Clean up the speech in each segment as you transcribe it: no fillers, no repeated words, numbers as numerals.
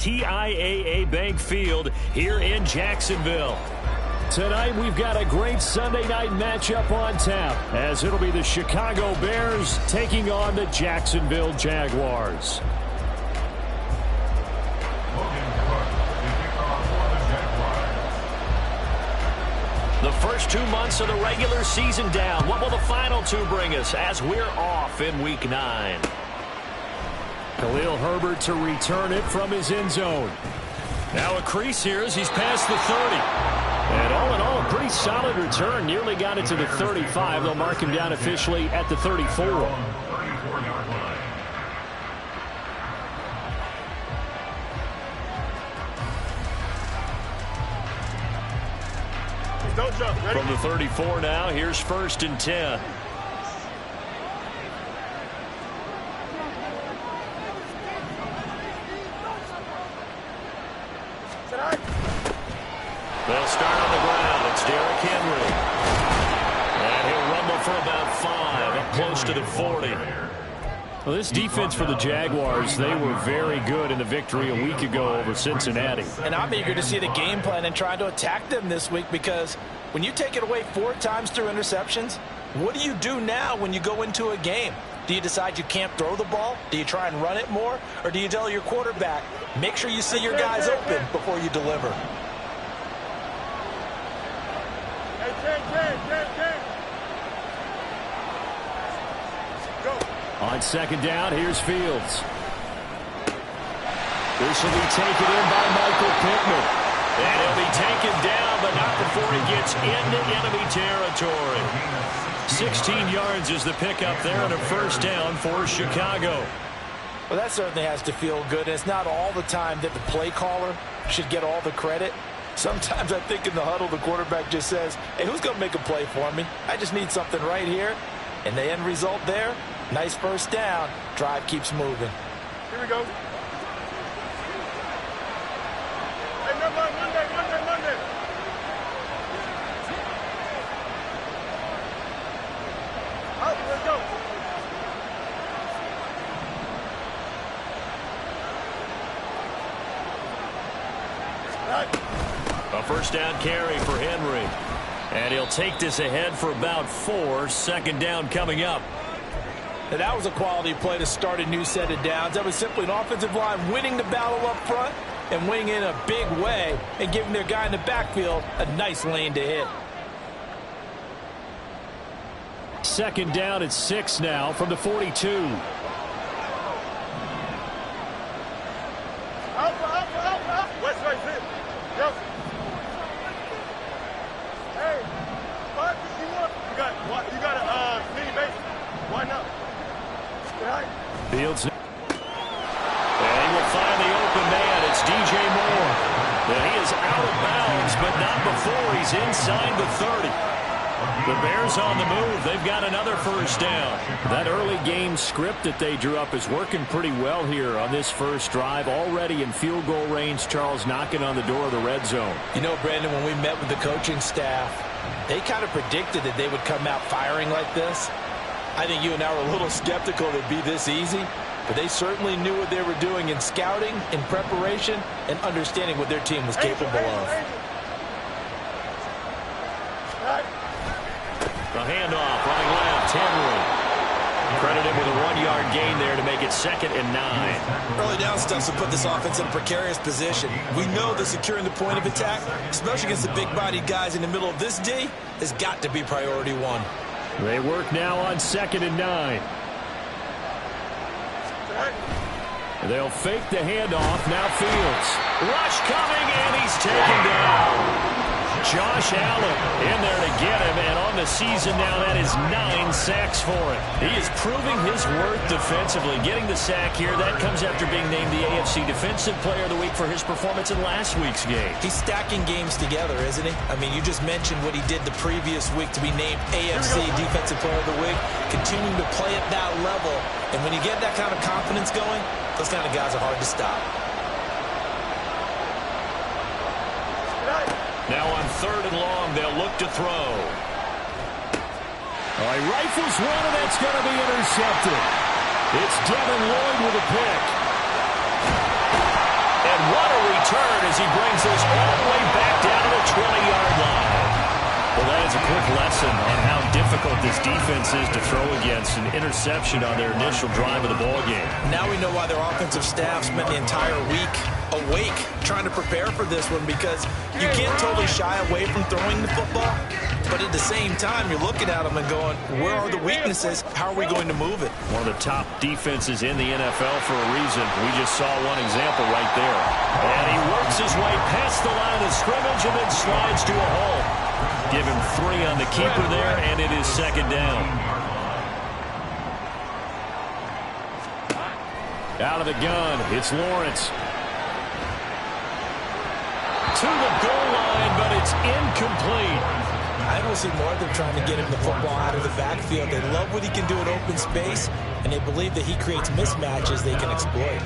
TIAA Bank Field here in Jacksonville. Tonight we've got a great Sunday night matchup on tap, as it'll be the Chicago Bears taking on the Jacksonville Jaguars. The first 2 months of the regular season down. What will the final two bring us as we're off in Week 9? Khalil Herbert to return it from his end zone. Now a crease here as he's past the 30. And all in all, a pretty solid return. Nearly got it to the 35. They'll mark him down officially at the 34. Don't jump. Ready? From the 34 now, here's 1st and 10. They'll start on the ground. It's Derrick Henry. And he'll rumble for about 5, up close to the 40. Well, this defense for the Jaguars, they were very good in the victory a week ago over Cincinnati. And I'm eager to see the game plan and try to attack them this week, because when you take it away 4 times through interceptions, what do you do now when you go into a game? Do you decide you can't throw the ball? Do you try and run it more? Or do you tell your quarterback, make sure you see your guys open before you deliver? On 2nd down, here's Fields. This will be taken in by Michael Pittman. And he'll be taken down, but not before he gets into enemy territory. 16 yards is the pickup there, and a 1st down for Chicago. Well, that certainly has to feel good. And it's not all the time that the play caller should get all the credit. Sometimes I think in the huddle, the quarterback just says, hey, who's going to make a play for me? I just need something right here. And the end result there, nice 1st down. Drive keeps moving. Here we go. Hey, Monday. Out, let's go. A 1st down carry for Henry. And he'll take this ahead for about 4. 2nd down coming up. Now, that was a quality play to start a new set of downs. That was simply an offensive line winning the battle up front and winning in a big way and giving their guy in the backfield a nice lane to hit. 2nd down at 6 now from the 42. Out. West right here. Go. Hey, 551. You got a mini base. Why not? Fields. And he will find the open man. It's DJ Moore. And he is out of bounds, but not before he's inside the 30. The Bears on the move. They've got another 1st down. That early game script that they drew up is working pretty well here on this first drive. Already in field goal range, Charles knocking on the door of the red zone. You know, Brandon, when we met with the coaching staff, they kind of predicted that they would come out firing like this. I think you and I were a little skeptical it'd be this easy, but they certainly knew what they were doing in scouting, in preparation, and understanding what their team was capable of. The handoff, running left, Henry. Credited with a 1-yard gain there to make it 2nd and 9. Early down stuff will put this offense in a precarious position. We know that securing the point of attack, especially against the big-bodied guys in the middle of this D, has got to be priority 1. They work now on 2nd and 9. They'll fake the handoff. Now Fields. Rush coming, and he's taken down. Josh Allen in there to get him, and on the season now, that is 9 sacks for him. He is proving his worth defensively. Getting the sack here, that comes after being named the AFC Defensive Player of the Week for his performance in last week's game. He's stacking games together, isn't he? I mean, you just mentioned what he did the previous week to be named AFC Defensive Player of the Week, continuing to play at that level. And when you get that kind of confidence going, those kind of guys are hard to stop. Now on 3rd and long, they'll look to throw. He rifles one, and that's going to be intercepted. It's Devin Lloyd with a pick. And as he brings this all the way back down to the 20-yard line. Well, that is a quick lesson on how difficult this defense is to throw against. An interception on their initial drive of the ballgame. Now we know why their offensive staff spent the entire week awake trying to prepare for this one, because you can't totally shy away from throwing the football, but at the same time, you're looking at them and going, where are the weaknesses? How are we going to move it? One of the top defenses in the NFL for a reason. We just saw one example right there. And he works his way past the line of scrimmage and then slides to a hole. Give him 3 on the keeper there, and it is second down. Out of the gun, it's Lawrence. To the goal line, but it's incomplete. I don't see more of them trying to get him the football out of the backfield. They love what he can do in open space, and they believe that he creates mismatches they can exploit.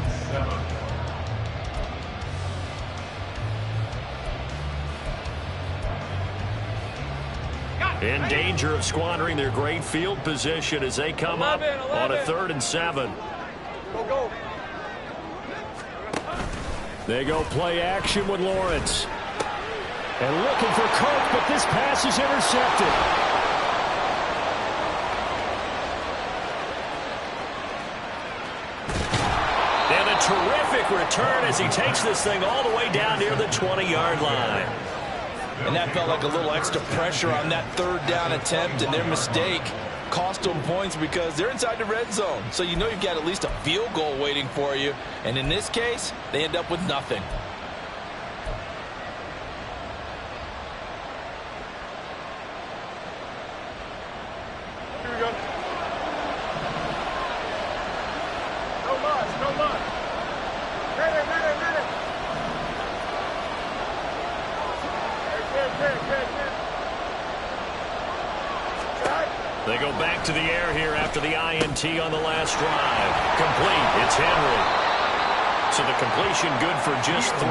In danger of squandering their great field position as they come up on a 3rd and 7. Go. They go play action with Lawrence. And looking for Cook, but this pass is intercepted. And a terrific return as he takes this thing all the way down near the 20-yard line. And that felt like a little extra pressure on that 3rd down attempt, and their mistake cost them points because they're inside the red zone. So you know you've got at least a field goal waiting for you. And in this case, they end up with nothing. Here we go. No much. Ready. They go back to the air here after the INT on the last drive. Complete. It's Henry. So the completion good for just 3.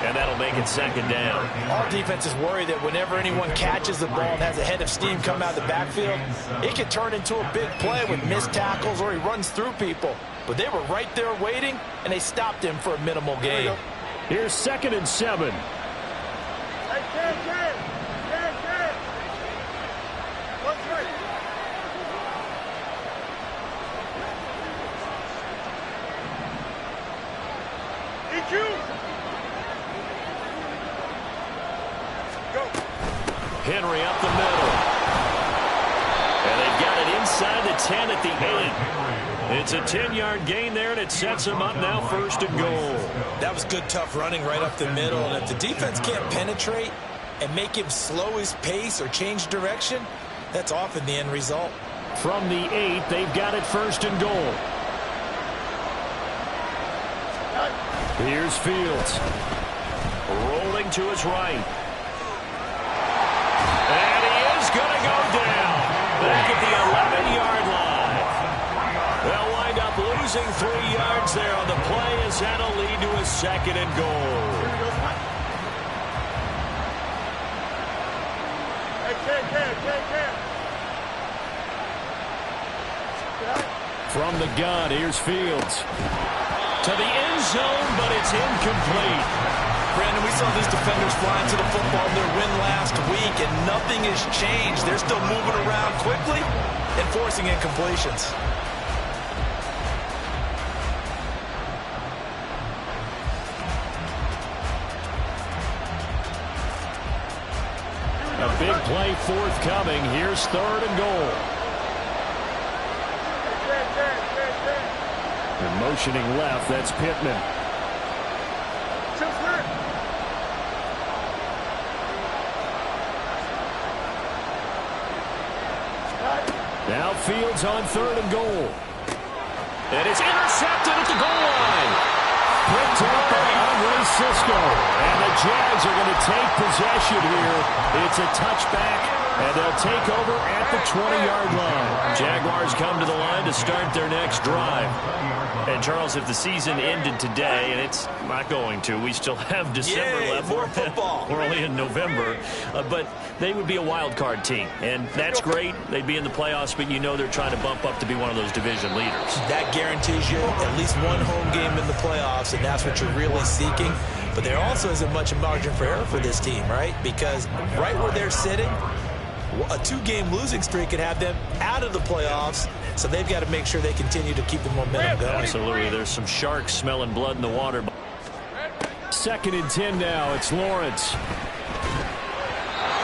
And that'll make it second down. All defenses worry that whenever anyone catches the ball and has a head of steam come out of the backfield, it can turn into a big play with missed tackles or he runs through people. But they were right there waiting, and they stopped him for a minimal gain. Here's 2nd and 7. Hey, Ken. What's right? EQ. Go. Henry up the middle. And they've got it inside the 10 at the 8. It's a 10-yard gain there, and it sets them up now 1st and goal. That was good, tough running right up the middle. And if the defense can't penetrate and make him slow his pace or change direction, that's often the end result. From the 8, they've got it 1st and goal. Here's Fields. Rolling to his right. And he is going to go down. Back at the 11-yard line. They'll wind up losing 3 yards there on the play as that'll lead to a 2nd and goal. Hey, From the gun, here's Fields. To the end zone, but it's incomplete. Brandon, we saw these defenders flying to the football in their win last week, and nothing has changed. They're still moving around quickly and forcing incompletions. A big play forthcoming. Here's 3rd and goal. And motioning left, that's Pittman. Now Fields on 3rd and goal. And it's intercepted at the goal line. Picked up by Andre Cisco. And the Jags are going to take possession here. It's a touchback, and they'll take over at the 20-yard line. Jaguars come to the line to start their next drive. And, Charles, if the season ended today, and it's not going to, we still have December left. More football. We're only in November. But they would be a wild card team, and that's great. They'd be in the playoffs, but you know they're trying to bump up to be one of those division leaders. That guarantees you at least one home game in the playoffs, and that's what you're really seeking. But there also isn't much margin for error for this team, right? Because right where they're sitting, a 2-game losing streak could have them out of the playoffs, so they've got to make sure they continue to keep the momentum going. Absolutely. There's some sharks smelling blood in the water. 2nd and 10 now. It's Lawrence.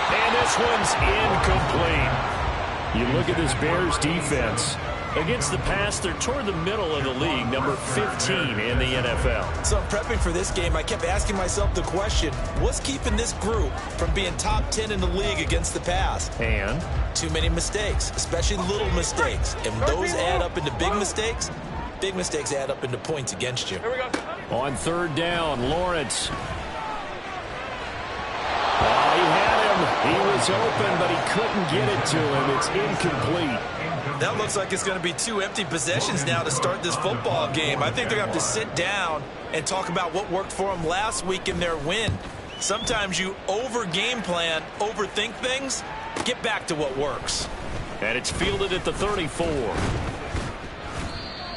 And this one's incomplete. You look at this Bears defense. Against the pass, they're toward the middle of the league, number 15 in the NFL. So prepping for this game, I kept asking myself the question, what's keeping this group from being top 10 in the league against the pass? And? Too many mistakes, especially little mistakes. And those add up into big mistakes add up into points against you. On 3rd down, Lawrence. Oh, he had him. He was open, but he couldn't get it to him. It's incomplete. That looks like it's going to be 2 empty possessions now to start this football game. I think they're going to have to sit down and talk about what worked for them last week in their win. Sometimes you over-game plan, overthink things, get back to what works. And it's fielded at the 34.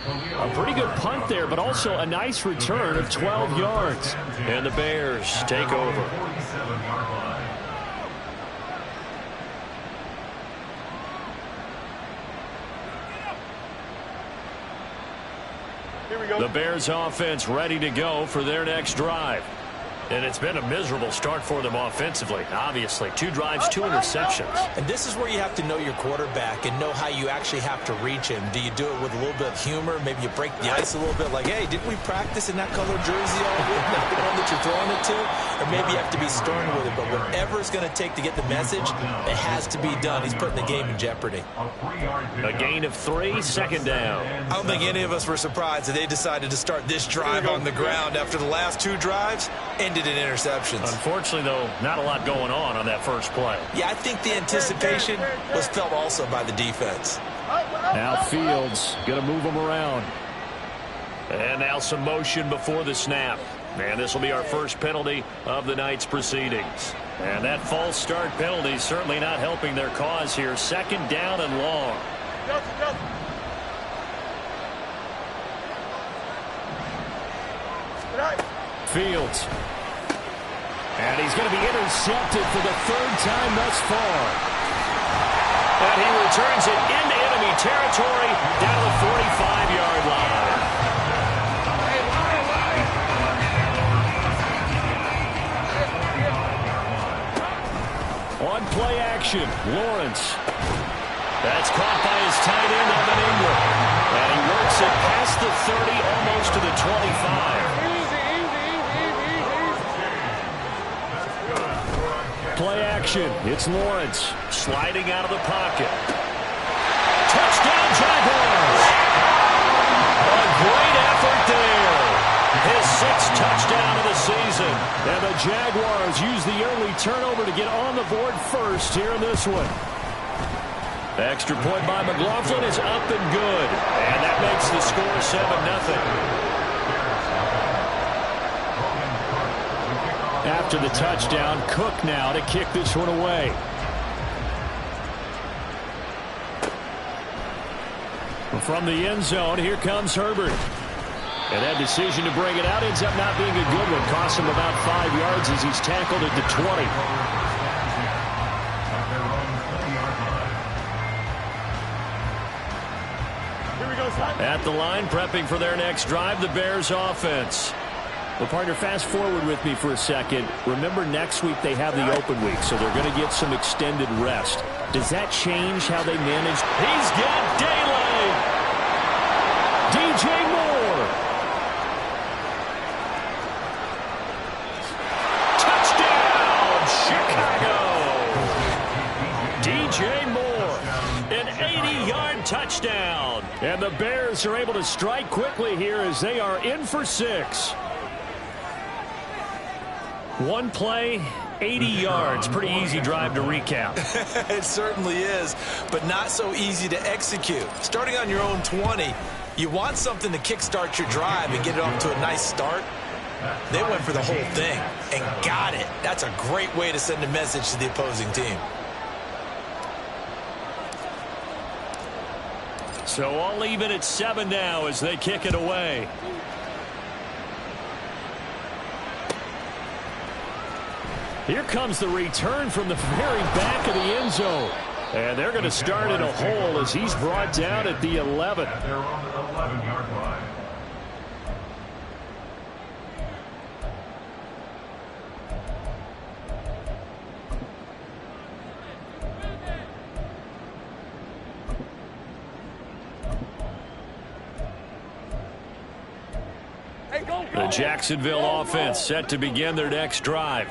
A pretty good punt there, but also a nice return of 12 yards. And the Bears take over. Here we go. The Bears offense ready to go for their next drive. And it's been a miserable start for them offensively, obviously. 2 drives, 2 interceptions. And this is where you have to know your quarterback and know how you actually have to reach him. Do you do it with a little bit of humor? Maybe you break the ice a little bit like, hey, didn't we practice in that color jersey all week? Not the one that you're throwing it to? Or maybe you have to be stern with it. But whatever it's going to take to get the message, it has to be done. He's putting the game in jeopardy. A gain of 3, 2nd down. I don't think any of us were surprised that they decided to start this drive on the ground after the last 2 drives ended in interceptions. Unfortunately, though, not a lot going on that first play. Yeah, I think the anticipation was felt also by the defense. Now Fields going to move them around. And now some motion before the snap. And this will be our first penalty of the night's proceedings. And that false start penalty certainly not helping their cause here. 2nd down and long. Fields. And he's going to be intercepted for the 3rd time thus far. And he returns it into enemy territory down to the 45-yard line. On play action, Lawrence. That's caught by his tight end, Evan Ingram. And he works it past the 30, almost to the 25. Play action. It's Lawrence sliding out of the pocket. Touchdown, Jaguars! A great effort there. His 6th touchdown of the season. And the Jaguars use the early turnover to get on the board first here in this one. Extra point by McLaughlin is up and good. And that makes the score 7-0. After the touchdown, Cook now to kick this one away. From the end zone, here comes Herbert. And that decision to bring it out ends up not being a good one. Costs him about 5 yards as he's tackled at the 20. At the line, prepping for their next drive, the Bears offense. Well, partner, fast forward with me for a second. Remember, next week they have the open week, so they're going to get some extended rest. Does that change how they manage? He's got daylight. DJ Moore. Touchdown, Chicago. DJ Moore, an 80-yard touchdown. And the Bears are able to strike quickly here as they are in for 6. One play, 80 yards. Pretty easy drive to recap. It certainly is, but not so easy to execute. Starting on your own 20, you want something to kickstart your drive and get it off to a nice start. They went for the whole thing and got it. That's a great way to send a message to the opposing team. So all even at 7 now as they kick it away. Here comes the return from the very back of the end zone. And they're going to start in a hole as he's brought down at the 11. They're on the 11-yard line. The Jacksonville offense set to begin their next drive.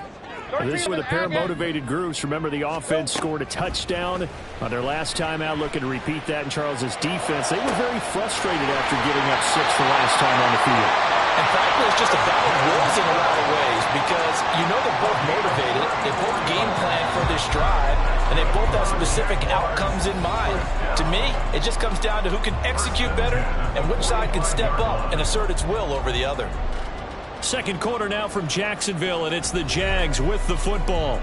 This is with a pair of motivated groups. Remember, the offense scored a touchdown on their last time out, looking to repeat that in Charles's defense. They were very frustrated after giving up 6 the last time on the field. And frankly, it's just a battle of wills in a lot of ways because you know they're both motivated, they both game plan for this drive, and they both have specific outcomes in mind. To me, it just comes down to who can execute better and which side can step up and assert its will over the other. Second quarter now from Jacksonville, and it's the Jags with the football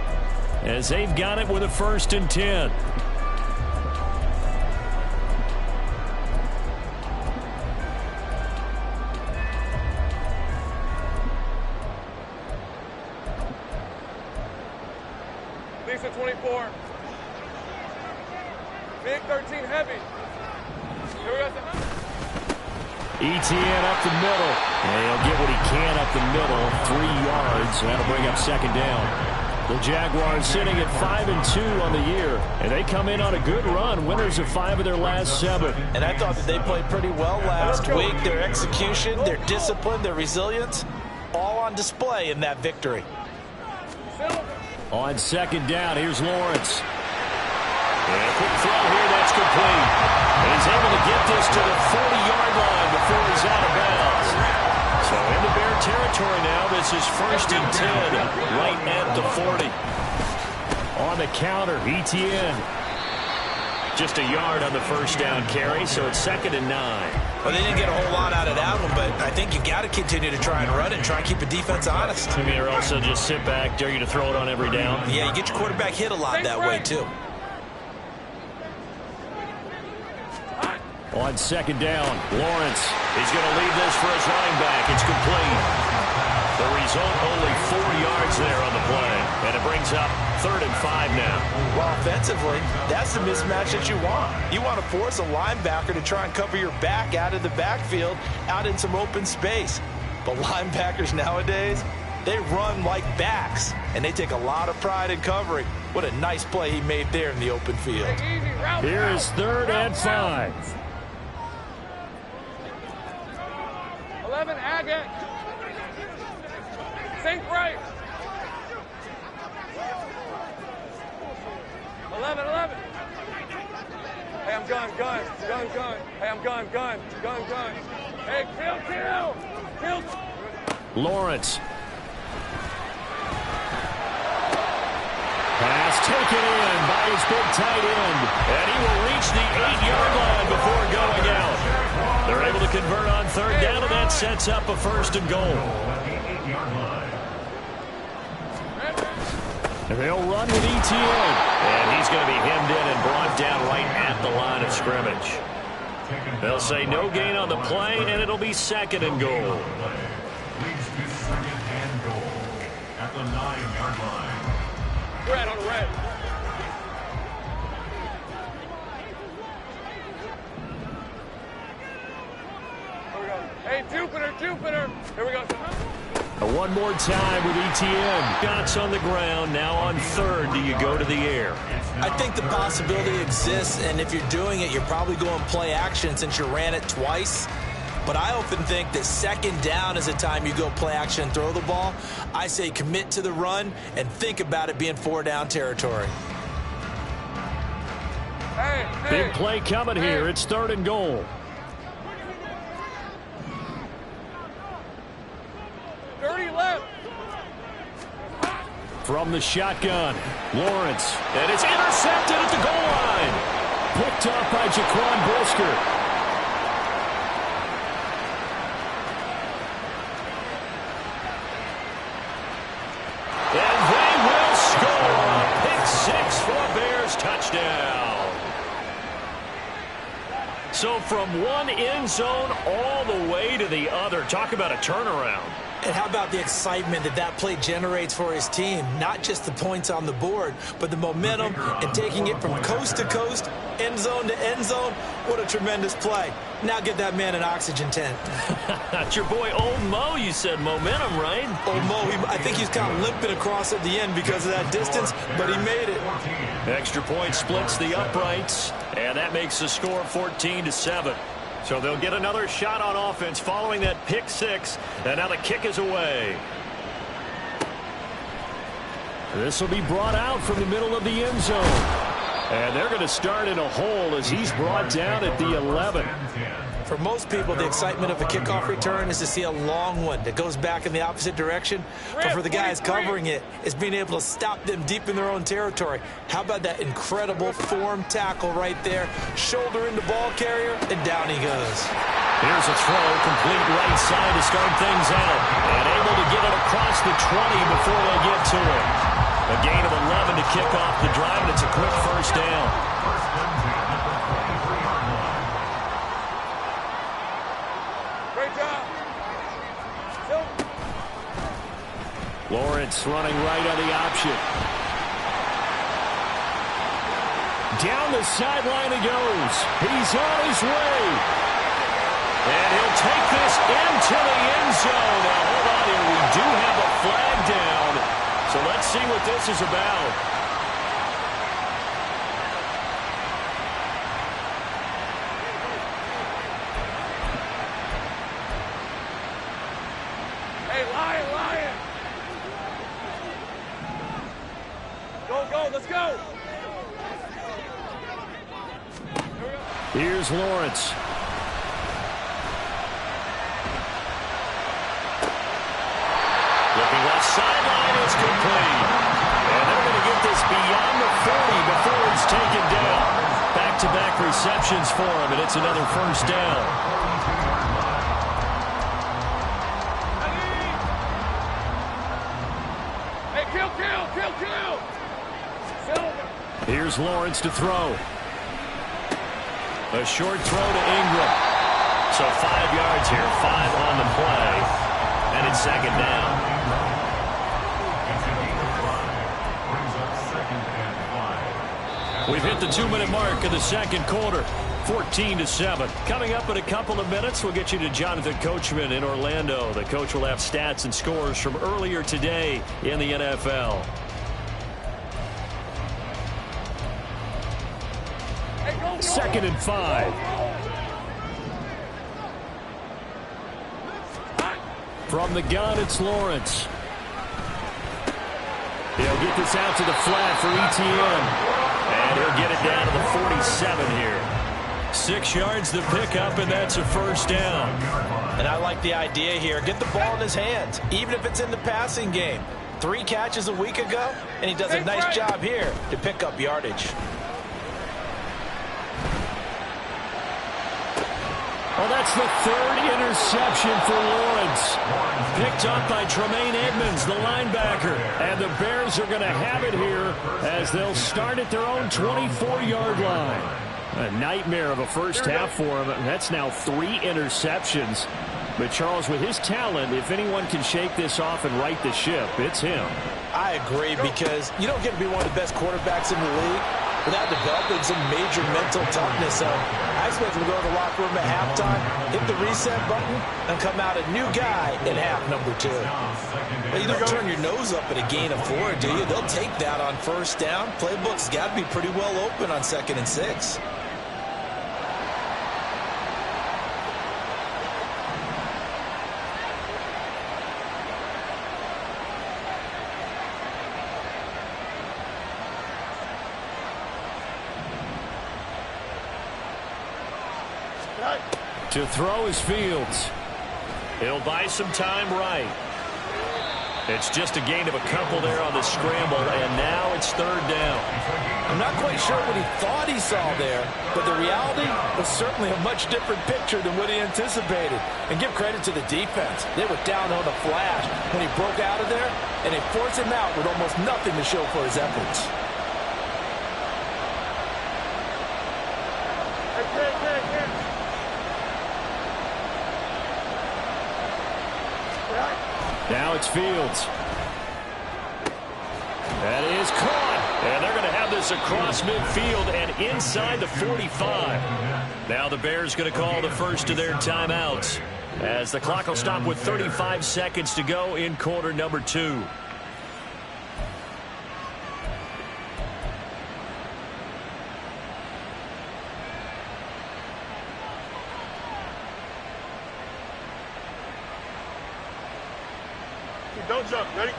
as they've got it with a 1st and 10. Lisa 24. Big 13 heavy. Here we go. ETN up the middle. And he'll get what he can up the middle. 3 yards. And that'll bring up 2nd down. The Jaguars sitting at 5-2 on the year. And they come in on a good run. Winners of 5 of their last 7. And I thought that they played pretty well last week. Their execution, their discipline, their resilience, all on display in that victory. On 2nd down, here's Lawrence. And a quick throw here, that's complete. And he's able to get this to the 40-yard line before he's out of bounds. So into Bear territory now. This is 1st and 10, right at the 40. On the counter, ETN. Just a yard on the 1st down carry, so it's 2nd and 9. Well, they didn't get a whole lot out of that one, but I think you got to continue to try and run it and try and keep the defense honest. I mean, or also just sit back, dare you to throw it on every down. Yeah, you get your quarterback hit a lot that way, too. On 2nd down, Lawrence. He's going to leave this for his running back. It's complete. The result, only 4 yards there on the play. And it brings up 3rd and 5 now. Well, offensively, that's the mismatch that you want. You want to force a linebacker to try and cover your back out of the backfield, out in some open space. But linebackers nowadays, they run like backs, and they take a lot of pride in covering. What a nice play he made there in the open field. Here is 3rd and 5. 11 Agate. Think right. 11. Hey, I'm gun. Hey, I'm gun. Hey, kill. Lawrence. Pass taken in by his big tight end. And he will reach the 8-yard line before going out. They're able to convert on 3rd down, and that sets up a 1st and goal. And they'll run with ETN. And he's going to be hemmed in and brought down right at the line of scrimmage. They'll say no gain on the play, and it'll be 2nd and goal. Leads to 2nd and goal at the 9-yard line. Red on red. Here we go. Hey, Jupiter. Here we go. One more time with ETN. Shots on the ground. Now on 3rd, do you go to the air? I think the possibility exists, and if you're doing it, you're probably going play action since you ran it twice. But I often think that 2nd down is the time you go play action and throw the ball. I say commit to the run and think about it being 4-down territory. Hey. Big play coming here. It's 3rd and goal. 30 left. From the shotgun, Lawrence. And it's intercepted at the goal line. Picked up by Jaquan Brisker. And they will score a pick 6 for a Bears touchdown. So from one end zone all the way to the other. Talk about a turnaround. And how about the excitement that that play generates for his team? Not just the points on the board, but the momentum and taking it from coast to coast, end zone to end zone. What a tremendous play. Now get that man an oxygen tent. That's your boy Old Mo. You said momentum, right? Old Mo, I think he's kind of limping across at the end because of that distance, but he made it. Extra point splits the uprights, and that makes the score 14-7. So they'll get another shot on offense following that pick six, and now the kick is away. This will be brought out from the middle of the end zone. And they're going to start in a hole as he's brought down at the 11. For most people, the excitement of a kickoff return is to see a long one that goes back in the opposite direction. But for the guys covering it, it's being able to stop them deep in their own territory. How about that incredible form tackle right there? Shoulder into ball carrier, and down he goes. Here's a throw, complete right side to start things out. And able to get it across the 20 before they get to it. A gain of 11 to kick off the drive, and it's a quick first down. Lawrence running right on the option. Down the sideline he goes. He's on his way. And he'll take this into the end zone. Now, hold on here. We do have a flag down. So let's see what this is about. Let's go. Here's Lawrence. Looking left sideline is complete. And they're going to get this beyond the 40 before it's taken down. Back-to-back receptions for him, and it's another first down. Hey, kill. Here's Lawrence to throw. A short throw to Ingram. So 5 yards here, 5 on the play. And it's second down. We've hit the 2-minute mark of the second quarter. 14-7. Coming up in a couple of minutes, we'll get you to Jonathan Coachman in Orlando. The coach will have stats and scores from earlier today in the NFL. Second and 5. From the gun, it's Lawrence. He'll get this out to the flat for ETN. And he'll get it down to the 47 here. 6 yards the pickup, and that's a first down. And I like the idea here. Get the ball in his hands, even if it's in the passing game. 3 catches a week ago, and he does a nice job here to pick up yardage. Well, that's the 3rd interception for Lawrence. Picked up by Tremaine Edmonds, the linebacker. And the Bears are going to have it here as they'll start at their own 24-yard line. A nightmare of a first half for him. That's now 3 interceptions. But, Charles, with his talent, if anyone can shake this off and right the ship, it's him. I agree, because you don't get to be one of the best quarterbacks in the league without developing some major mental toughness. So I expect him to go to the locker room at halftime, hit the reset button, and come out a new guy in half number 2. Well, you don't turn your nose up at a gain of 4, do you? They'll take that on first down. Playbook's got to be pretty well open on 2nd and 6. To throw is Fields. He'll buy some time right. It's just a gain of a couple there on the scramble, and now it's 3rd down. I'm not quite sure what he thought he saw there, but the reality was certainly a much different picture than what he anticipated. And give credit to the defense. They were down on the flash when he broke out of there, and they forced him out with almost nothing to show for his efforts. It's Fields. That is caught. And they're going to have this across midfield and inside the 45. Now the Bears going to call the first of their timeouts, as the clock will stop with 35 seconds to go in quarter number 2. Don't jump. Ready?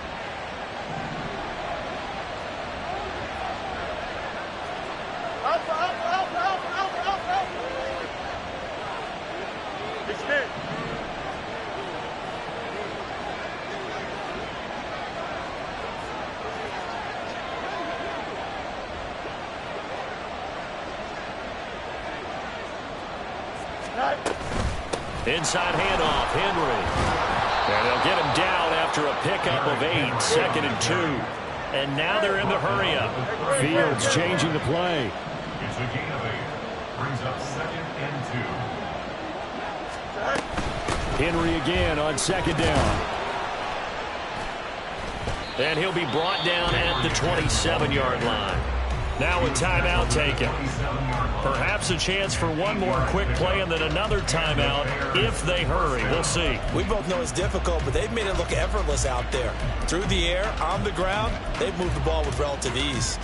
Alpha, alpha, alpha, alpha, alpha, alpha, alpha. Extend. Inside handoff, Henry. And they'll get him down after a pickup of 8, 2nd and 2. And now they're in the hurry-up. Fields changing the play. It's a gain of 8. Brings up 2nd and 2. Henry again on 2nd down. And he'll be brought down at the 27-yard line. Now a timeout taken. Perhaps a chance for one more quick play and then another timeout if they hurry. We'll see. We both know it's difficult, but they've made it look effortless out there. Through the air, on the ground, they've moved the ball with relative ease.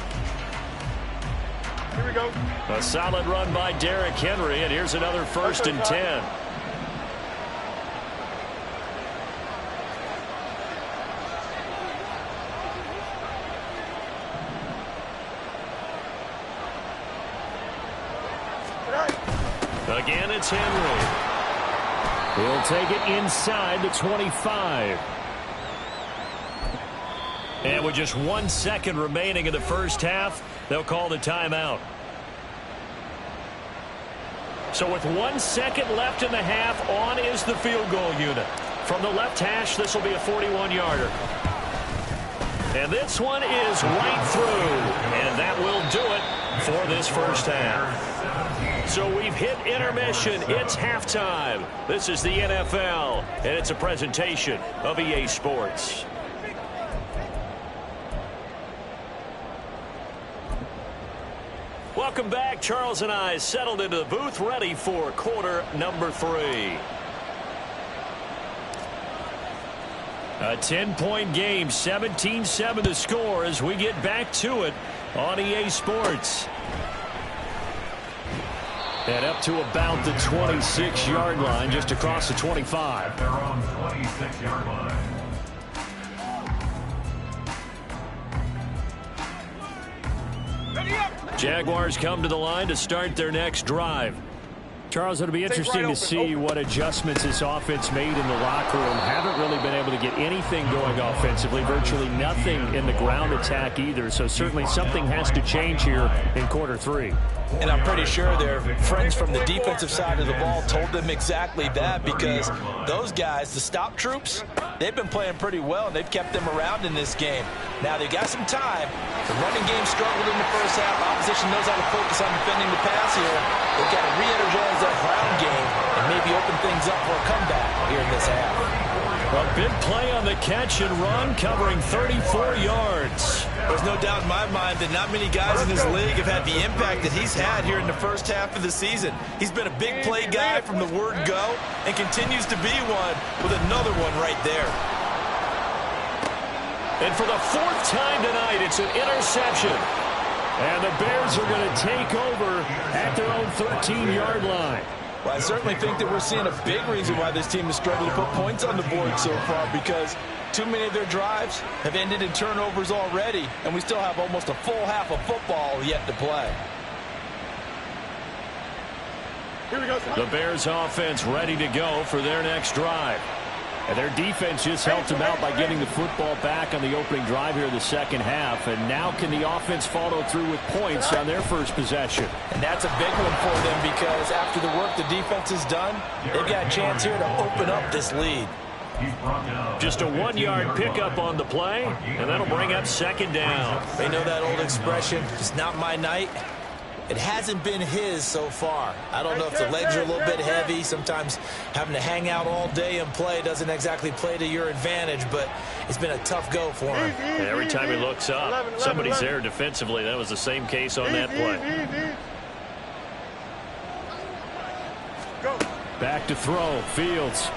Here we go. A solid run by Derrick Henry, and here's another 1st and 10. Again, it's Henry. He'll take it inside the 25. And with just 1 second remaining in the first half, they'll call the timeout. So with 1 second left in the half, on is the field goal unit. From the left hash, this will be a 41-yarder. And this one is right through. And that will do it for this first half. So we've hit intermission. It's halftime. This is the NFL, and it's a presentation of EA Sports. Welcome back. Charles and I settled into the booth, ready for quarter number 3. A 10-point game, 17-7 to score as we get back to it on EA Sports. And up to about the 26-yard line, just across the 25. Their own 26-yard line. Jaguars come to the line to start their next drive. Charles, it'll be interesting to see what adjustments this offense made in the locker room. Haven't really been able to get anything going offensively, virtually nothing in the ground attack either. So certainly something has to change here in quarter 3. And I'm pretty sure their friends from the defensive side of the ball told them exactly that, because those guys, the stop troops, they've been playing pretty well, and they've kept them around in this game. Now they've got some time. The running game struggled in the first half. Opposition knows how to focus on defending the pass here. They've got to re-energize that ground game and maybe open things up for a comeback here in this half. A big play on the catch and run, covering 34 yards. There's no doubt in my mind that not many guys in this league have had the impact that he's had here in the first half of the season. He's been a big play guy from the word go and continues to be one with another one right there. And for the 4th time tonight, it's an interception. And the Bears are going to take over at their own 13-yard line. Well, I certainly think that we're seeing a big reason why this team has struggled to put points on the board so far, because too many of their drives have ended in turnovers already, and we still have almost a full half of football yet to play. Here we go. The Bears offense ready to go for their next drive. And their defense just helped them out by getting the football back on the opening drive here in the second half. And now can the offense follow through with points on their first possession? And that's a big one for them, because after the work the defense has done, they've got a chance here to open up this lead. Just a 1-yard pickup on the play, and that'll bring up 2nd down. They know that old expression, it's not my night. It hasn't been his so far. I don't know if the legs are a little bit heavy. Sometimes having to hang out all day and play doesn't exactly play to your advantage, but it's been a tough go for him. Every time he looks up, somebody's there defensively. That was the same case on that play. Back to throw, Fields.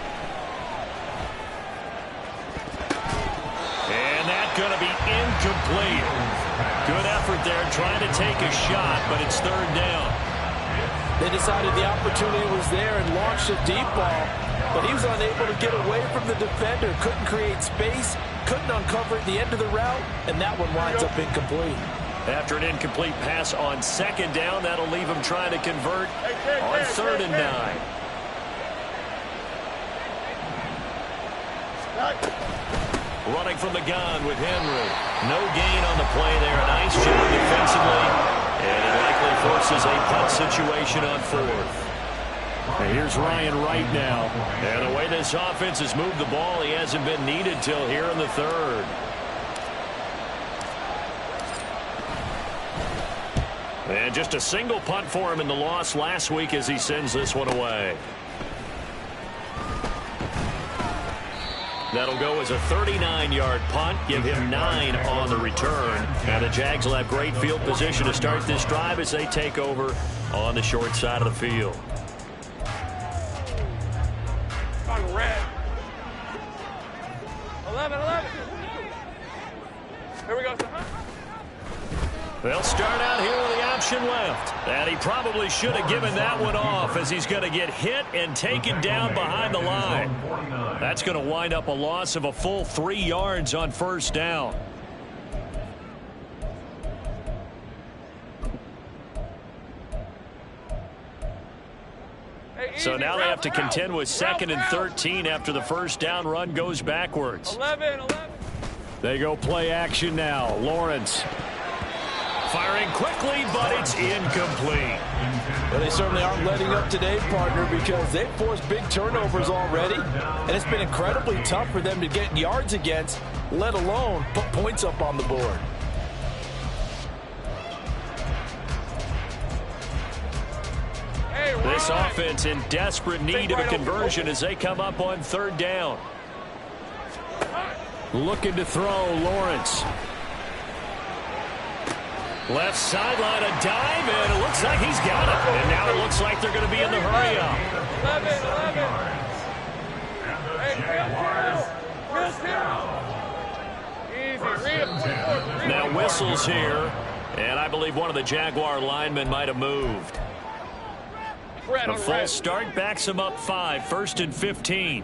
And that's going to be incomplete. Good effort there trying to take a shot, but it's third down. They decided the opportunity was there and launched a deep ball, but he was unable to get away from the defender, couldn't create space, couldn't uncover at the end of the route, and that one winds up incomplete. After an incomplete pass on second down, that'll leave him trying to convert on 3rd and 9. Running from the gun with Henry. No gain on the play there. A nice job defensively. And it likely forces a punt situation on 4th. And here's Ryan Wright now. And the way this offense has moved the ball, he hasn't been needed till here in the 3rd. And just a single punt for him in the loss last week as he sends this one away. That'll go as a 39-yard punt, give him 9 on the return. And the Jags will have great field position to start this drive as they take over on the short side of the field. Red. 11. Here we go. They'll start out here with the option left. And he probably should have given that one off as he's going to get hit and taken down behind the line. That's going to wind up a loss of a full 3 yards on 1st down. So now they have to contend with 2nd and 13 after the 1st down run goes backwards. 11. They go play action now. Lawrence. Firing quickly, but it's incomplete. Well, they certainly aren't letting up today, partner, because they've forced big turnovers already, and it's been incredibly tough for them to get yards against, let alone put points up on the board. This offense in desperate need of a conversion as they come up on 3rd down. Looking to throw, Lawrence. Left sideline, a dive, and it looks like he's got it. And now it looks like they're going to be in the hurry-up. 11. Now whistles here, and I believe one of the Jaguar linemen might have moved. A full start backs him up 5, 1st and 15.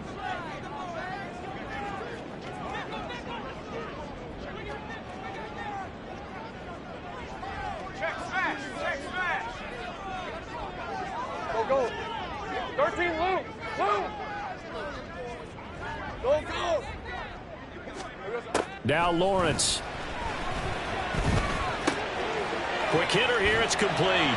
Go. 13, Luke. Go. Now Lawrence. Quick hitter here. It's complete.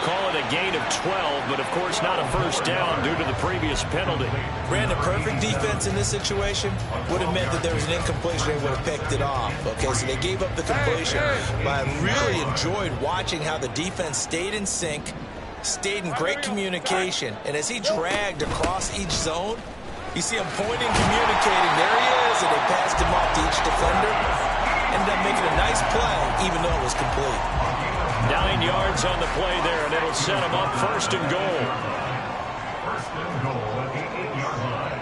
Call it a gain of 12, but of course not a 1st down due to the previous penalty. Brandon, perfect defense in this situation would have meant that there was an incompletion. They would have picked it off. Okay, so they gave up the completion. But I really enjoyed watching how the defense stayed in sync, stayed in great communication, and as he dragged across each zone, you see him pointing, communicating. There he is, and they passed him off to each defender. Ended up making a nice play, even though it was complete. 9 yards on the play there, and it'll set him up 1st and goal. 1st and goal at the 8-yard line.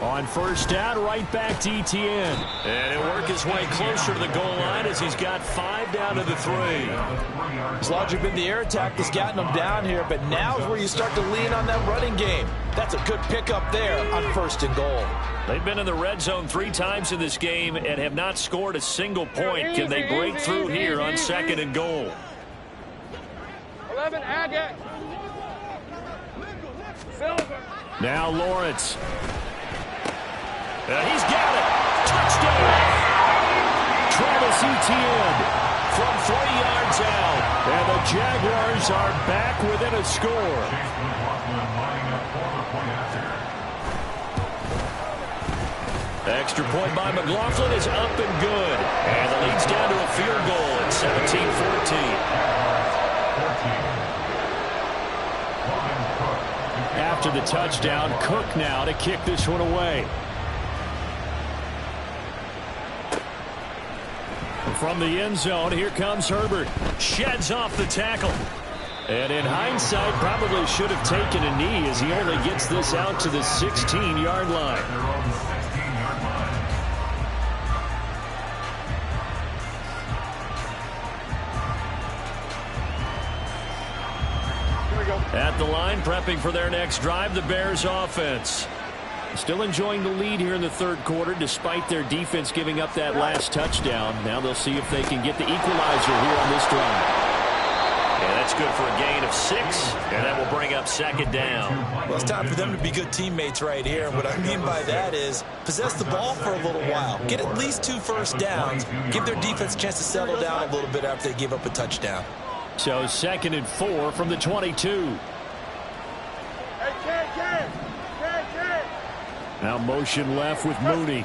On 1st down, right back to Etienne. And he'll work his way closer to the goal line as he's got 5 down to the 3. It's largely been the air attack that's gotten him down here, but now is where you start to lean on that running game. That's a good pickup there on 1st and goal. They've been in the red zone 3 times in this game and have not scored a single point. Can they break through here on 2nd and goal? 11, Agate. Now Lawrence. He's got it. Touchdown. Travis Etienne from 3 yards out. And the Jaguars are back within a score. Extra point by McLaughlin is up and good. And the lead's down to a field goal at 17-14. After the touchdown, Cook now to kick this one away. From the end zone, here comes Herbert. Sheds off the tackle. And in hindsight, probably should have taken a knee as he only gets this out to the 16-yard line. At the line, prepping for their next drive, the Bears offense. Still enjoying the lead here in the third quarter, despite their defense giving up that last touchdown. Now they'll see if they can get the equalizer here on this drive. And that's good for a gain of 6, and that will bring up second down. Well, it's time for them to be good teammates right here. And what I mean by that is possess the ball for a little while. Get at least 2 first downs. Give their defense a chance to settle down a little bit after they give up a touchdown. So 2nd and 4 from the 22. Now motion left with Mooney.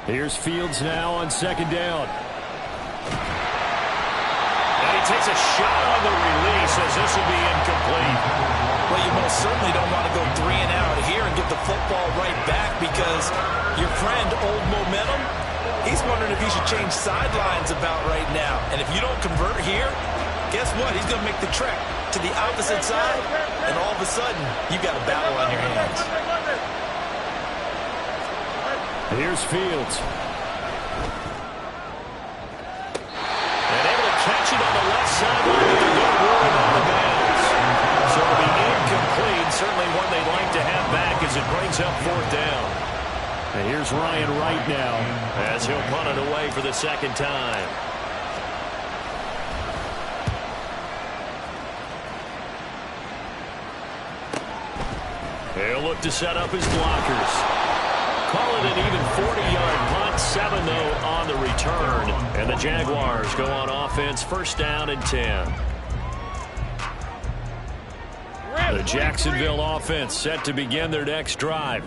Here's Fields now on 2nd down. And he takes a shot on the release as this will be incomplete. Well, you most certainly don't want to go 3 and out here and get the football right back because your friend, Old Momentum, he's wondering if he should change sidelines about right now. And if you don't convert here, guess what? He's going to make the trek to the opposite side, and all of a sudden, you've got a battle on your hands. Here's Fields. And able to catch it on the left sideline, but they're going to rule him out of bounds. So it'll be incomplete. Certainly one they'd like to have back as it brings up 4th down. And here's Ryan Wright now as he'll punt it away for the 2nd time. He'll look to set up his blockers. Call it an even 40-yard punt, 7 though on the return. And the Jaguars go on offense, 1st down and 10. The Jacksonville offense set to begin their next drive.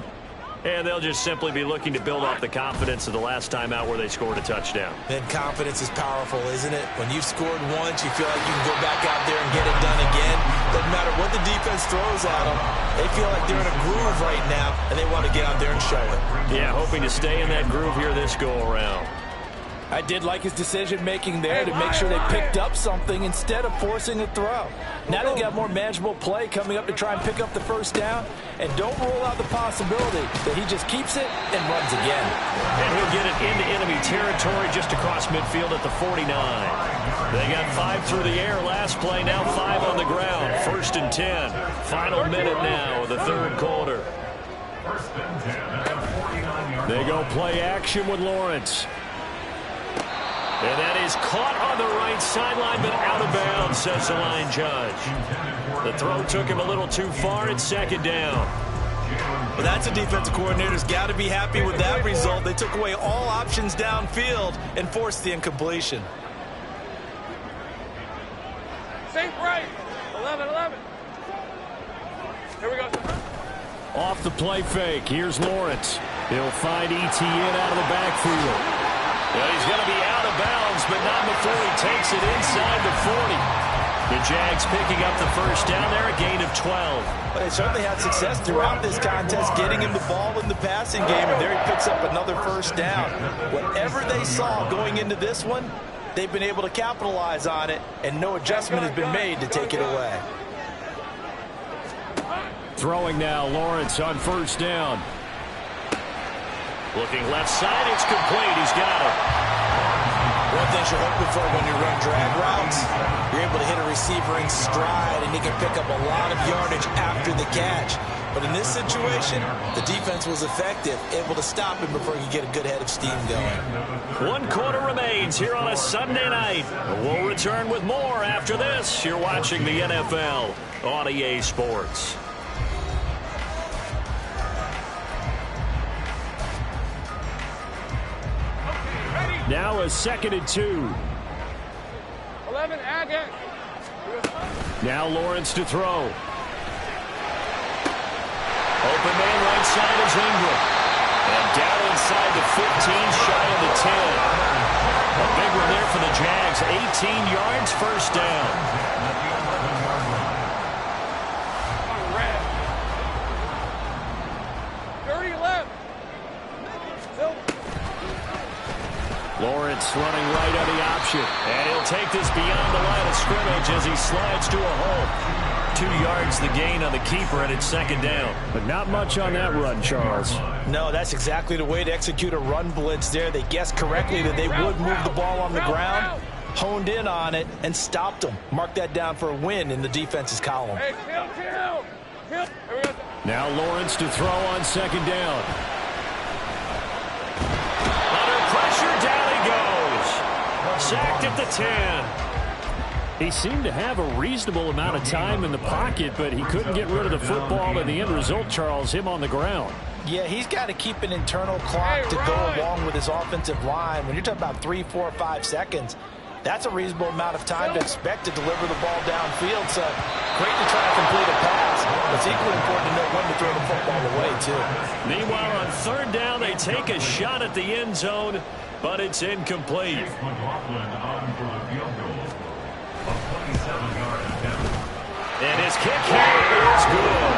And they'll just simply be looking to build off the confidence of the last time out where they scored a touchdown. Then confidence is powerful, isn't it? When you've scored once, you feel like you can go back out there and get it done again. Doesn't matter what the defense throws at them. They feel like they're in a groove right now, and they want to get out there and show it. Yeah, hoping to stay in that groove here this go-around. I did like his decision-making there to make sure they picked up something instead of forcing a throw. Now they've got more manageable play coming up to try and pick up the 1st down. And don't rule out the possibility that he just keeps it and runs again. And he'll get it into enemy territory just across midfield at the 49. They got 5 through the air last play, now 5 on the ground. 1st and 10. Final minute now of the 3rd quarter. They go play action with Lawrence. And that is caught on the right sideline, but out of bounds, says the line judge. The throw took him a little too far. It's 2nd down. Well, that's a defensive coordinator's got to be happy with that result. They took away all options downfield and forced the incompletion. Safe right. 11. Here we go. Off the play fake. Here's Lawrence. He'll find Etienne out of the backfield. Well, he's going to be out of bounds, but not before he takes it inside the 40. The Jags picking up the 1st down there, a gain of 12. Well, they certainly had success throughout this contest getting him the ball in the passing game, and there he picks up another 1st down. Whatever they saw going into this one, they've been able to capitalize on it, and no adjustment has been made to take it away. Throwing now, Lawrence on 1st down. Looking left side, it's complete. He's got it. One thing you're hoping for when you run drag routes, you're able to hit a receiver in stride, and he can pick up a lot of yardage after the catch. But in this situation, the defense was effective, able to stop him before he could get a good head of steam going. 1 quarter remains here on a Sunday night. We'll return with more after this. You're watching the NFL on EA Sports. Now a 2nd and 2. 11, add it. Now Lawrence to throw. Open man right side is Ingram. And down inside the 15, shy of the 10. A big one there for the Jags. 18 yards, first down. Lawrence running right on the option. And he'll take this beyond the line of scrimmage as he slides to a hole. 2 yards the gain on the keeper, and it's second down. But not much on that run, Charles. No, that's exactly the way to execute a run blitz there. They guessed correctly that they would move the ball on the ground, honed in on it, and stopped them. Mark that down for a win in the defense's column. Now Lawrence to throw on second down. Under pressure, down he goes. Sacked at the 10. He seemed to have a reasonable amount of time in the pocket, but he couldn't get rid of the football, and the end result, Charles, him on the ground. Yeah, he's got to keep an internal clock to go along with his offensive line. When you're talking about 3, 4, 5 seconds, that's a reasonable amount of time to expect to deliver the ball downfield. So great to try to complete a pass, but it's equally important to know when to throw the football away, too. Meanwhile, on third down, they take a shot at the end zone, but it's incomplete. And his kick here is good.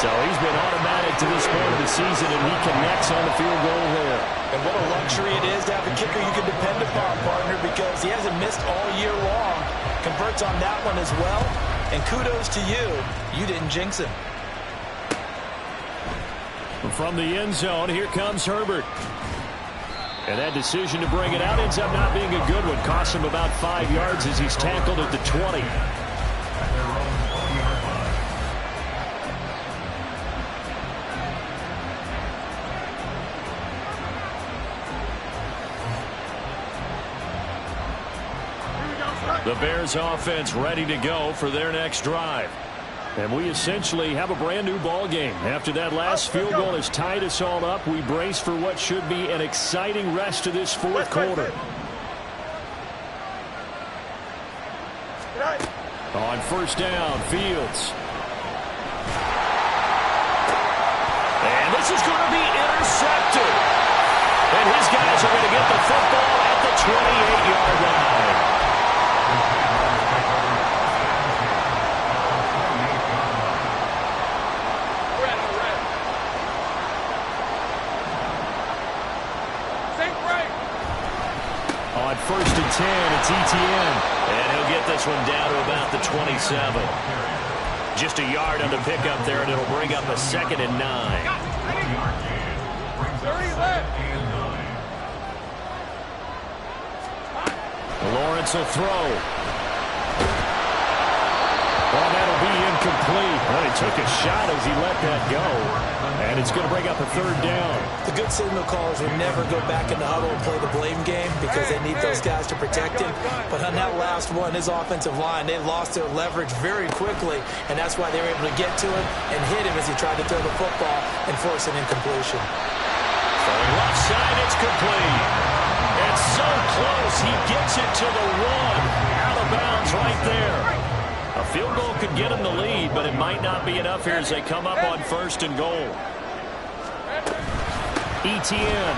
So he's been automatic to this point of the season, and he connects on the field goal there. And what a luxury it is to have a kicker you can depend upon, partner, because he hasn't missed all year long. Converts on that one as well. And kudos to you. You didn't jinx him. From the end zone, here comes Herbert. And that decision to bring it out ends up not being a good one. Costs him about 5 yards as he's tackled at the 20. The Bears offense ready to go for their next drive. And we essentially have a brand new ball game. After that last field goal has tied us all up, we brace for what should be an exciting rest of this fourth quarter. On first down, Fields. And this is going to be intercepted. And his guys are going to get the football at the 28-yard line. On first and 10, it's Etienne. And he'll get this one down to about the 27. Just a yard on the pickup there, and it'll bring up a second and 9. Lawrence will throw. Well, that'll be incomplete. Well, he took a shot as he let that go. And it's going to bring up a third down. The good signal callers will never go back in the huddle and play the blame game because they need those guys to protect him. But on that last one, his offensive line, they lost their leverage very quickly, and that's why they were able to get to him and hit him as he tried to throw the football and force an incompletion. From left side, it's complete. It's so close, he gets it to the 1. Out of bounds right there. A field goal could get him the lead, but it might not be enough here as they come up on first and goal. Etienne.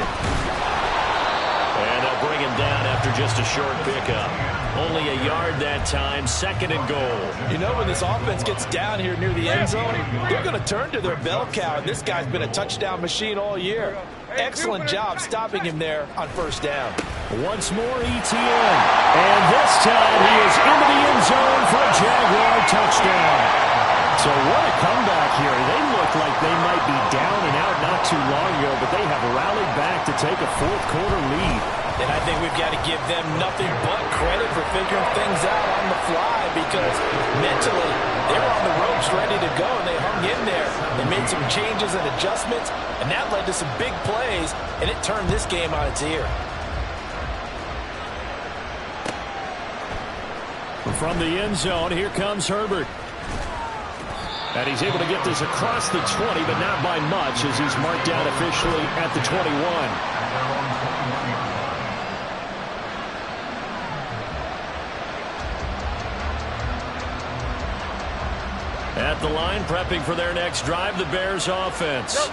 And they'll bring him down after just a short pickup. Only a yard that time, second and goal. You know, when this offense gets down here near the end zone, they're going to turn to their bell cow, and this guy's been a touchdown machine all year. Excellent job stopping him there on first down. Once more, Etienne. And this time he is into the end zone for a Jaguar touchdown. So what a comeback here. They look like they might be down and out not too long ago, but they have rallied back to take a fourth quarter lead. And I think we've got to give them nothing but credit for figuring things out on the fly because mentally they were on the ropes ready to go, and they hung in there. They made some changes and adjustments, and that led to some big plays, and it turned this game on its ear. From the end zone, here comes Herbert. And he's able to get this across the 20, but not by much as he's marked down officially at the 21. At the line, prepping for their next drive, the Bears offense.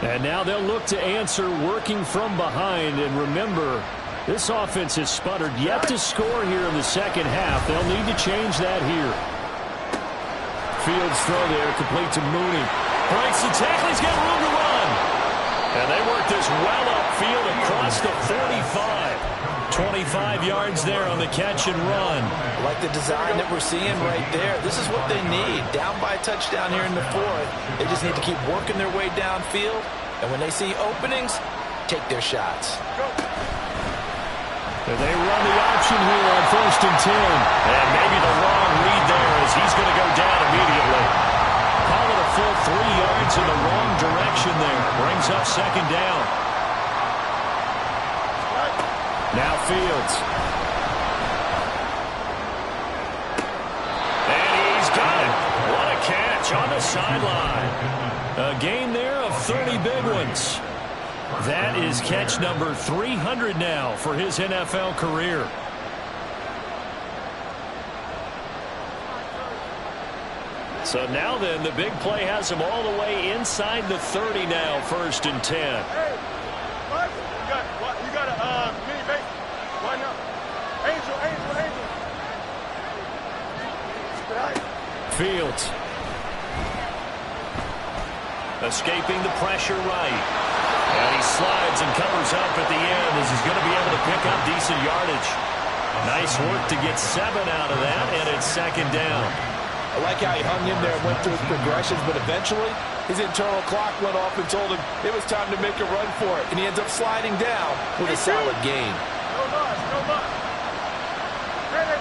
And now they'll look to answer working from behind. And remember, this offense has sputtered yet to score here in the second half. They'll need to change that here. Fields throw there, complete to Mooney. Breaks the tackle, he's got room to run. And they work this well upfield across the 45. 25 yards there on the catch and run. Like the design that we're seeing right there. This is what they need. Down by a touchdown here in the fourth. They just need to keep working their way downfield. And when they see openings, take their shots. And they run the option here on 1st and 10. And maybe the wrong read there as he's going to go down immediately. Call it a full 3 yards in the wrong direction there. Brings up 2nd down. Now Fields. And he's got it. What a catch on the sideline. A gain there of 30 big ones. That is catch number 300 now for his NFL career. So now then, the big play has him all the way inside the 30 now, 1st and 10. Hey, you got a mini base. Why not? Angel. Fields. Escaping the pressure right. And he slides and covers up at the end as he's going to be able to pick up decent yardage. Nice work to get 7 out of that, and it's 2nd down. I like how he hung in there and went through his progressions, but eventually his internal clock went off and told him it was time to make a run for it, and he ends up sliding down with a solid gain. No loss. Ready.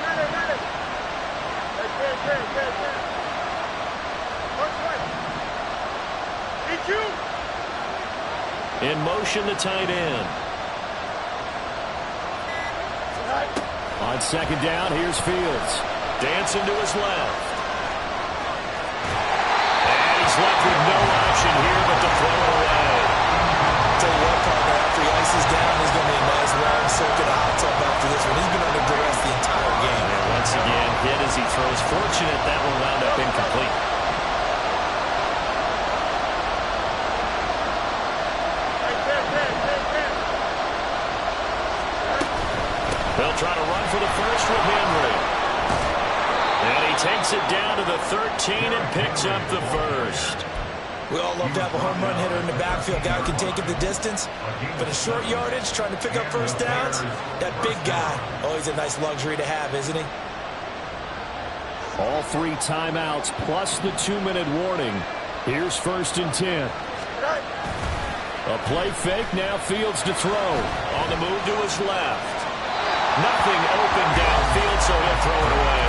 Hey, First right. EQ. In motion, the tight end. On 2nd down, here's Fields. Dancing to his left. And he's left with no option here but to throw it away. Tell you what, partner, after he ices down, he's going to be a nice long circuit hot tub after this one. He's been under duress the entire game. And once again, hit as he throws. Fortunate that will wound up incomplete. They'll try to run for the first with Henry. And he takes it down to the 13 and picks up the first. We all love to have a home run hitter in the backfield. Guy who can take it the distance. But a short yardage, trying to pick up first downs, that big guy, always a nice luxury to have, isn't he? All 3 timeouts plus the 2-minute warning. Here's 1st and 10. A play fake, now Fields to throw. On the move to his left. Nothing open downfield, so he'll throw it away.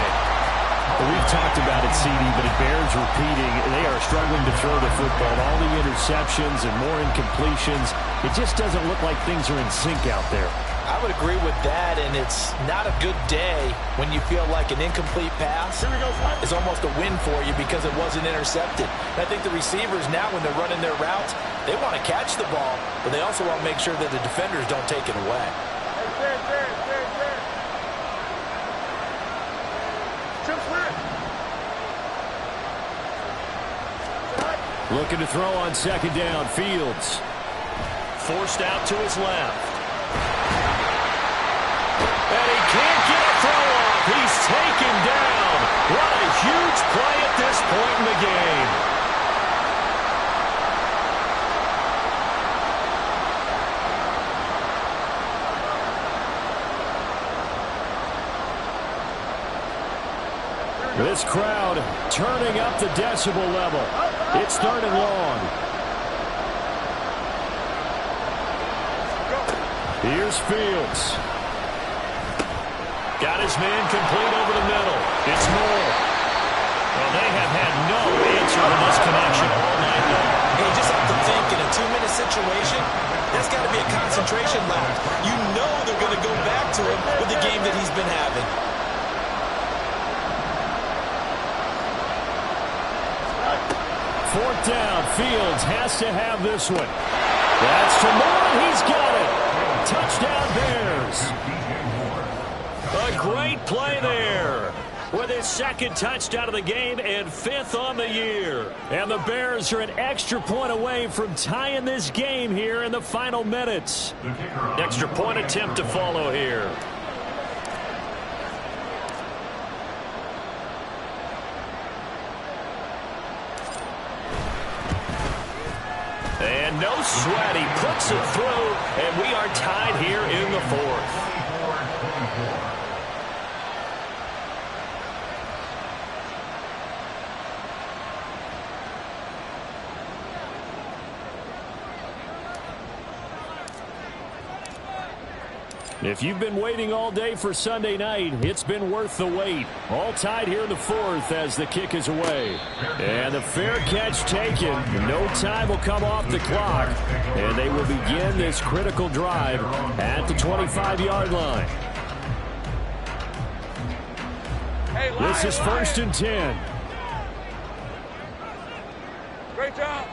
Well, we've talked about it, CD, but it bears repeating. They are struggling to throw the football. All the interceptions and more incompletions. It just doesn't look like things are in sync out there. I would agree with that, and it's not a good day when you feel like an incomplete pass is almost a win for you because it wasn't intercepted. And I think the receivers now, when they're running their routes, they want to catch the ball, but they also want to make sure that the defenders don't take it away. Looking to throw on 2nd down. Fields. Forced out to his left. And he can't get a throw off. He's taken down. What a huge play at this point in the game. This crowd turning up the decibel level. It's 3rd and long. Here's Fields. Got his man complete over the middle. It's Moore. Well, they have had no answer to this connection all night long. You just have to think in a 2-minute situation, that's got to be a concentration lapse. You know they're going to go back to him with the game that he's been having. Fourth down, Fields has to have this one. That's to Moore, he's got it. Touchdown Bears. A great play there. with his second touchdown of the game and 5th on the year. And the Bears are an extra point away from tying this game here in the final minutes. Extra point attempt to follow here. And no sweat, he puts it through, and we are tied here in the 4th. If you've been waiting all day for Sunday night, it's been worth the wait. All tied here in the 4th as the kick is away. And the fair catch taken. No time will come off the clock. And they will begin this critical drive at the 25-yard line. This is 1st and 10. Great job.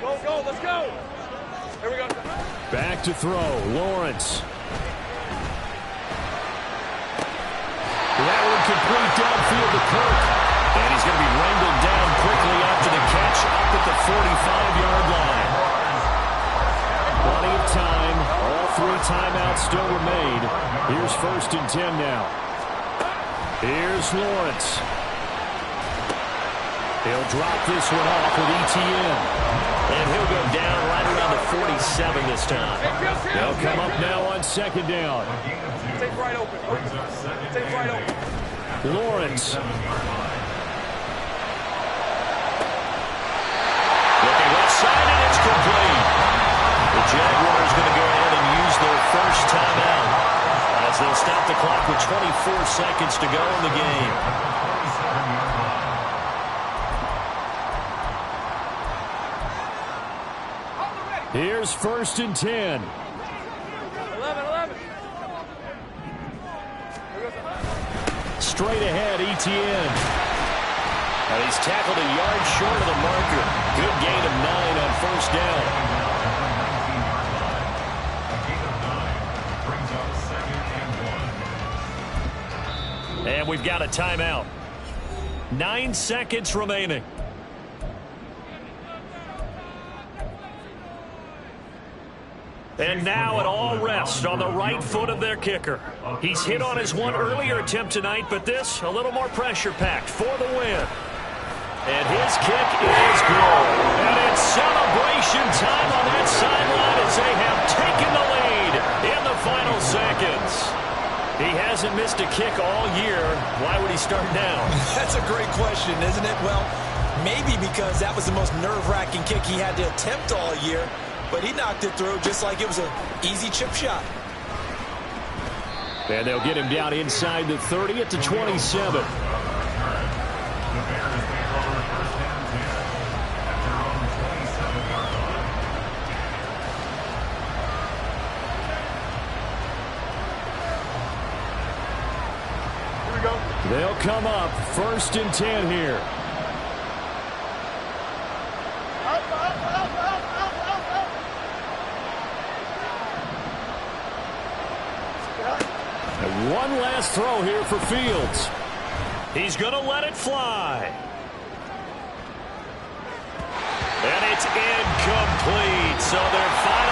Go, go, let's go. Here we go. Back to throw. Lawrence. That one complete downfield to Kirk. And he's going to be wrangled down quickly after the catch up at the 45-yard line. Plenty of time. All 3 timeouts still remain. Here's 1st and 10 now. Here's Lawrence. He'll drop this one off with ETN. And he'll go down right around the 47 this time. They'll come up now on 2nd down. Take right open. Take right open. Lawrence. Looking left side, and it's complete. The Jaguars going to go ahead and use their first timeout as they'll stop the clock with 24 seconds to go in the game. Here's 1st and 10. 11. Straight ahead, ETN. And he's tackled a yard short of the marker. Good gain of 9 on 1st down. And we've got a timeout. 9 seconds remaining. And now it all rests on the right foot of their kicker. He's hit on his one earlier attempt tonight, but this a little more pressure-packed for the win. And his kick is good. And it's celebration time on that sideline as they have taken the lead in the final seconds. He hasn't missed a kick all year. Why would he start now? That's a great question, isn't it? Well, maybe because that was the most nerve-wracking kick he had to attempt all year. But he knocked it through just like it was an easy chip shot. And they'll get him down inside the 30 at the 27. Here we go. They'll come up 1st and 10 here. And one last throw here for Fields. He's going to let it fly. And it's incomplete. So their final